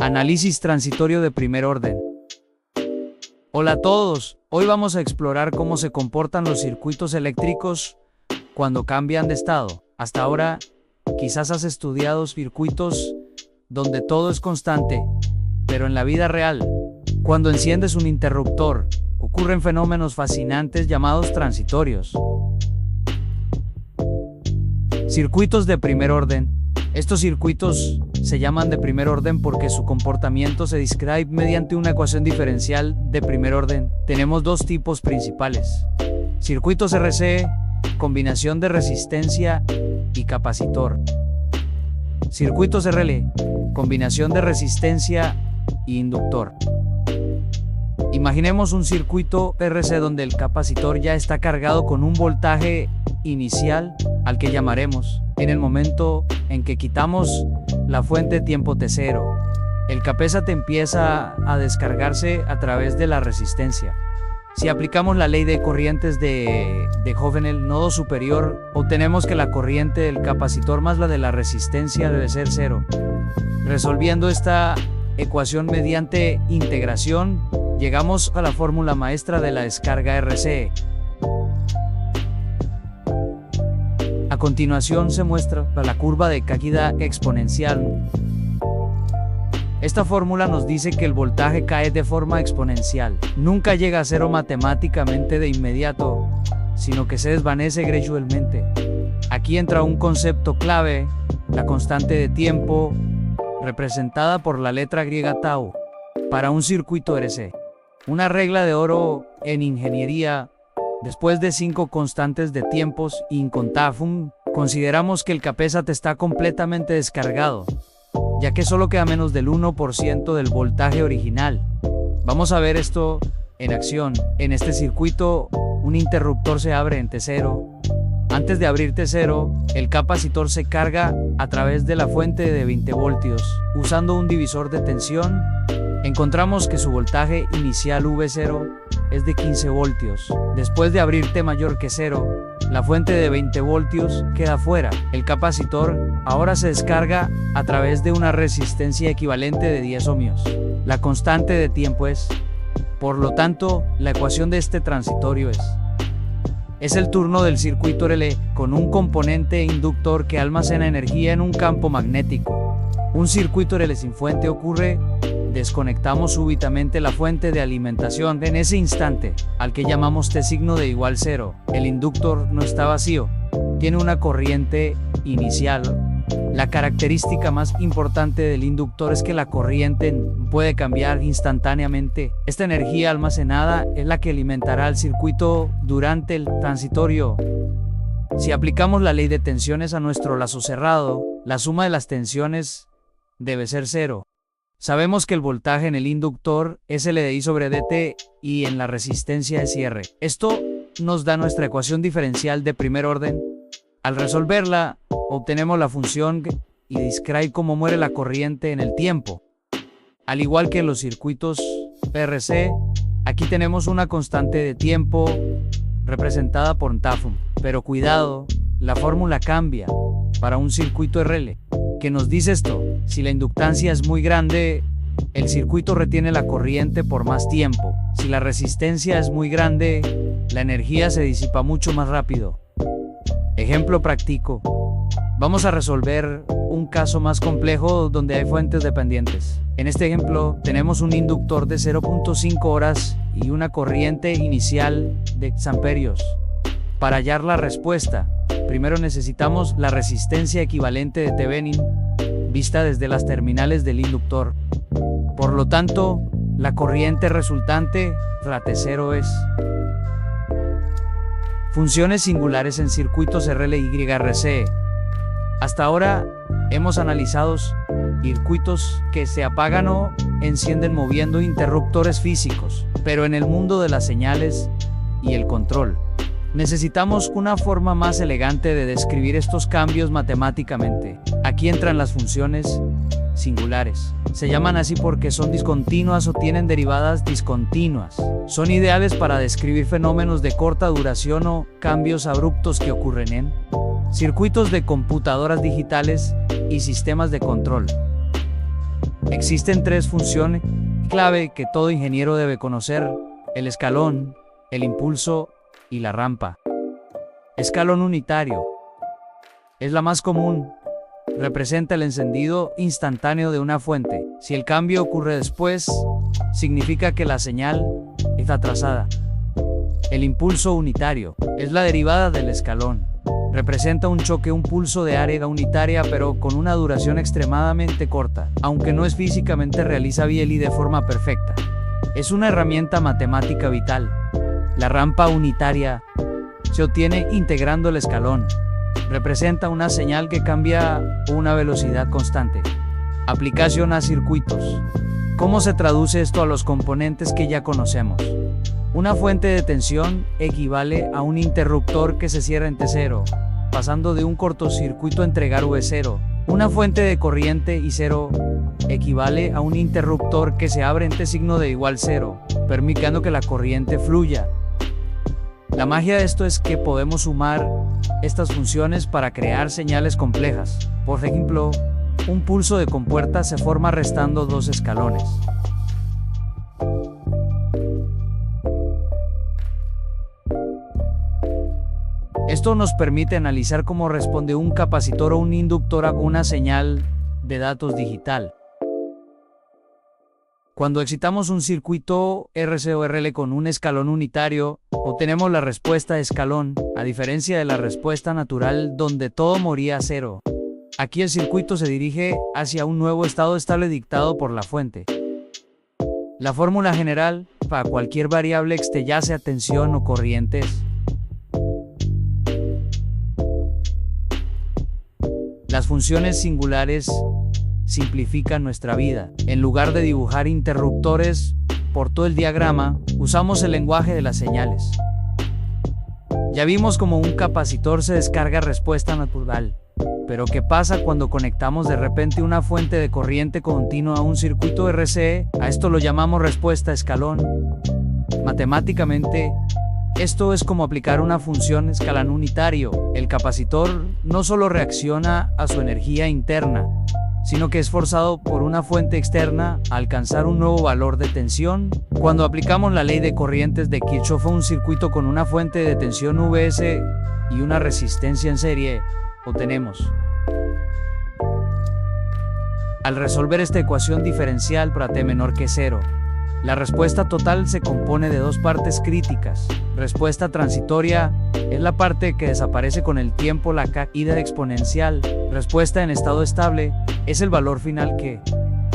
Análisis transitorio de primer orden. Hola a todos, hoy vamos a explorar cómo se comportan los circuitos eléctricos cuando cambian de estado. Hasta ahora, quizás has estudiado circuitos donde todo es constante, pero en la vida real, cuando enciendes un interruptor, ocurren fenómenos fascinantes llamados transitorios. Circuitos de primer orden. Estos circuitos se llaman de primer orden porque su comportamiento se describe mediante una ecuación diferencial de primer orden. Tenemos dos tipos principales: circuitos RC, combinación de resistencia y capacitor. Circuitos RL, combinación de resistencia e inductor. Imaginemos un circuito RC donde el capacitor ya está cargado con un voltaje inicial al que llamaremos en el momento en que quitamos la fuente de tiempo T0. El capacete empieza a descargarse a través de la resistencia. Si aplicamos la ley de corrientes de Ohm en el nodo superior, obtenemos que la corriente del capacitor más la de la resistencia debe ser cero. Resolviendo esta ecuación mediante integración, llegamos a la fórmula maestra de la descarga RC. A continuación se muestra la curva de caída exponencial. Esta fórmula nos dice que el voltaje cae de forma exponencial. Nunca llega a cero matemáticamente de inmediato, sino que se desvanece gradualmente. Aquí entra un concepto clave: la constante de tiempo, representada por la letra griega tau, para un circuito RC. Una regla de oro en ingeniería: después de 5 constantes de tiempos incontables, consideramos que el capacete está completamente descargado, ya que solo queda menos del 1% del voltaje original. Vamos a ver esto en acción. En este circuito, un interruptor se abre en T0. Antes de abrir T0, el capacitor se carga a través de la fuente de 20 voltios. Usando un divisor de tensión, encontramos que su voltaje inicial V0 es de 15 voltios. Después de abrir T mayor que 0, la fuente de 20 voltios queda fuera. El capacitor ahora se descarga a través de una resistencia equivalente de 10 ohmios. La constante de tiempo es, por lo tanto, la ecuación de este transitorio es el turno del circuito relé con un componente inductor que almacena energía en un campo magnético. Un circuito relé sin fuente ocurre: desconectamos súbitamente la fuente de alimentación en ese instante, al que llamamos T signo de igual 0. El inductor no está vacío, tiene una corriente inicial. La característica más importante del inductor es que la corriente puede cambiar instantáneamente. Esta energía almacenada es la que alimentará al circuito durante el transitorio. Si aplicamos la ley de tensiones a nuestro lazo cerrado, la suma de las tensiones debe ser 0. Sabemos que el voltaje en el inductor es LDI sobre dt y en la resistencia es IR. Esto nos da nuestra ecuación diferencial de primer orden. Al resolverla, obtenemos la función y describe cómo muere la corriente en el tiempo. Al igual que en los circuitos RC, aquí tenemos una constante de tiempo representada por tau. Pero cuidado, la fórmula cambia para un circuito RL. ¿Qué nos dice esto? Si la inductancia es muy grande, el circuito retiene la corriente por más tiempo. Si la resistencia es muy grande, la energía se disipa mucho más rápido. Ejemplo práctico. Vamos a resolver un caso más complejo donde hay fuentes dependientes. En este ejemplo, tenemos un inductor de 0.5 horas y una corriente inicial de amperios. Para hallar la respuesta, primero necesitamos la resistencia equivalente de Thevenin, vista desde las terminales del inductor. Por lo tanto, la corriente resultante, la T0, es. Funciones singulares en circuitos RL y RC. Hasta ahora, hemos analizado circuitos que se apagan o encienden moviendo interruptores físicos, pero en el mundo de las señales y el control, necesitamos una forma más elegante de describir estos cambios matemáticamente. Aquí entran las funciones singulares. Se llaman así porque son discontinuas o tienen derivadas discontinuas. Son ideales para describir fenómenos de corta duración o cambios abruptos que ocurren en circuitos de computadoras digitales y sistemas de control. Existen tres funciones clave que todo ingeniero debe conocer: el escalón, el impulso y la rampa. Escalón unitario. Es la más común. Representa el encendido instantáneo de una fuente. Si el cambio ocurre después, significa que la señal está atrasada. El impulso unitario es la derivada del escalón. Representa un choque, un pulso de área unitaria, pero con una duración extremadamente corta, aunque no es físicamente realizable y de forma perfecta. Es una herramienta matemática vital. La rampa unitaria se obtiene integrando el escalón. Representa una señal que cambia a una velocidad constante. Aplicación a circuitos. ¿Cómo se traduce esto a los componentes que ya conocemos? Una fuente de tensión equivale a un interruptor que se cierra en T0, pasando de un cortocircuito a entregar V0. Una fuente de corriente I0 equivale a un interruptor que se abre en T signo de igual 0, permitiendo que la corriente fluya. La magia de esto es que podemos sumar estas funciones para crear señales complejas. Por ejemplo, un pulso de compuerta se forma restando dos escalones. Esto nos permite analizar cómo responde un capacitor o un inductor a una señal de datos digital. Cuando excitamos un circuito RC o RL con un escalón unitario, obtenemos la respuesta de escalón, a diferencia de la respuesta natural donde todo moría a cero. Aquí el circuito se dirige hacia un nuevo estado estable dictado por la fuente. La fórmula general para cualquier variable ya sea tensión o corrientes. Las funciones singulares simplifican nuestra vida. En lugar de dibujar interruptores por todo el diagrama, usamos el lenguaje de las señales. Ya vimos cómo un capacitor se descarga respuesta natural. Pero ¿qué pasa cuando conectamos de repente una fuente de corriente continua a un circuito RC? A esto lo llamamos respuesta escalón. Matemáticamente, esto es como aplicar una función escalón unitario. El capacitor no solo reacciona a su energía interna, sino que es forzado por una fuente externa a alcanzar un nuevo valor de tensión. Cuando aplicamos la ley de corrientes de Kirchhoff a un circuito con una fuente de tensión Vs y una resistencia en serie, obtenemos. Al resolver esta ecuación diferencial para t menor que 0, la respuesta total se compone de dos partes críticas. Respuesta transitoria es la parte que desaparece con el tiempo, la caída exponencial. Respuesta en estado estable es el valor final que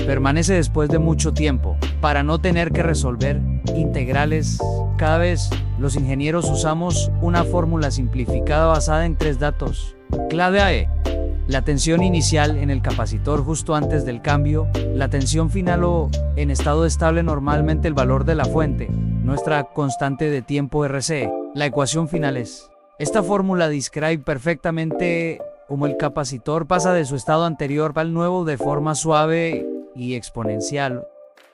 permanece después de mucho tiempo. Para no tener que resolver integrales cada vez, los ingenieros usamos una fórmula simplificada basada en tres datos clave: la tensión inicial en el capacitor justo antes del cambio, la tensión final o en estado estable, normalmente el valor de la fuente, nuestra constante de tiempo RC. La ecuación final es. Esta fórmula describe perfectamente cómo el capacitor pasa de su estado anterior al nuevo de forma suave y exponencial.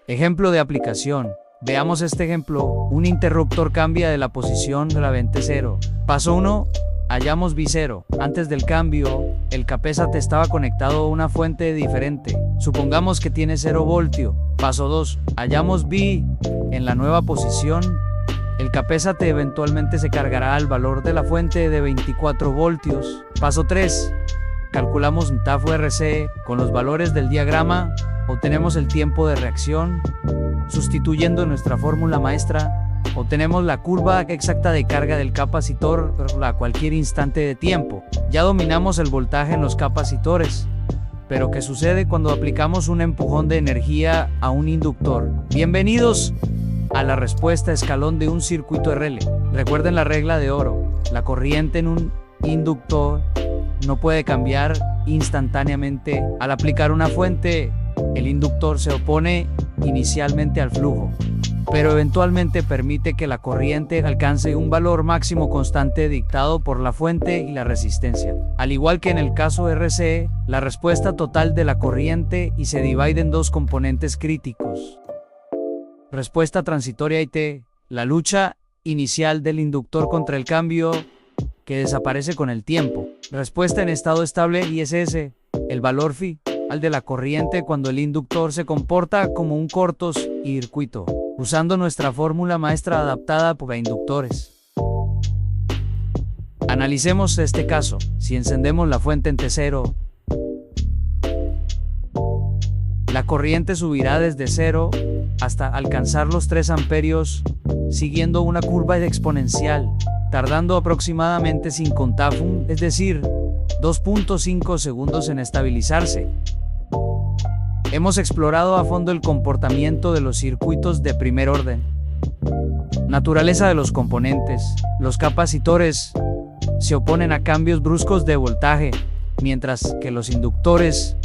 Ejemplo de aplicación. Veamos este ejemplo. Un interruptor cambia de la posición de la vente 0. Paso 1. Hallamos V0. Antes del cambio, el capésate estaba conectado a una fuente diferente. Supongamos que tiene 0 voltio. Paso 2. Hallamos V en la nueva posición. El capésate eventualmente se cargará al valor de la fuente de 24 voltios. Paso 3. Calculamos TAF RC con los valores del diagrama. Obtenemos el tiempo de reacción. Sustituyendo nuestra fórmula maestra, obtenemos la curva exacta de carga del capacitor a cualquier instante de tiempo. Ya dominamos el voltaje en los capacitores. Pero ¿qué sucede cuando aplicamos un empujón de energía a un inductor? Bienvenidos a la respuesta escalón de un circuito RL. Recuerden la regla de oro. La corriente en un inductor no puede cambiar instantáneamente. Al aplicar una fuente, el inductor se opone inicialmente al flujo, pero eventualmente permite que la corriente alcance un valor máximo constante dictado por la fuente y la resistencia. Al igual que en el caso RC, la respuesta total de la corriente y se divide en dos componentes críticos. Respuesta transitoria y T, la lucha inicial del inductor contra el cambio que desaparece con el tiempo. Respuesta en estado estable ISS, el valor phi al de la corriente cuando el inductor se comporta como un cortocircuito, usando nuestra fórmula maestra adaptada para inductores. Analicemos este caso. Si encendemos la fuente en T0, la corriente subirá desde 0 hasta alcanzar los 3 amperios, siguiendo una curva exponencial, tardando aproximadamente 5 tafun, es decir, 2.5 segundos en estabilizarse. Hemos explorado a fondo el comportamiento de los circuitos de primer orden, naturaleza de los componentes. Los capacitores se oponen a cambios bruscos de voltaje, mientras que los inductores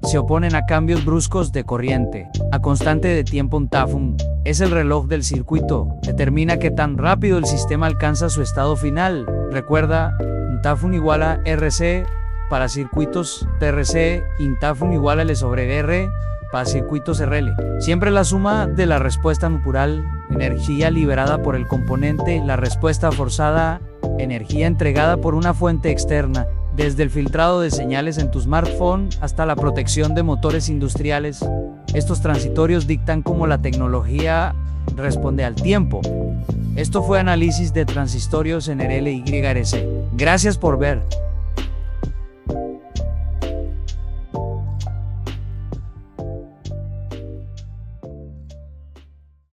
se oponen a cambios bruscos de corriente. A constante de tiempo, un tafun es el reloj del circuito, determina qué tan rápido el sistema alcanza su estado final. Recuerda, un tafun igual a RC para circuitos TRC y un tafun igual a L sobre R para circuitos RL. Siempre la suma de la respuesta natural, energía liberada por el componente, la respuesta forzada, energía entregada por una fuente externa, desde el filtrado de señales en tu smartphone hasta la protección de motores industriales. Estos transitorios dictan cómo la tecnología responde al tiempo. Esto fue análisis de transistorios en RL y YRC. Gracias por ver.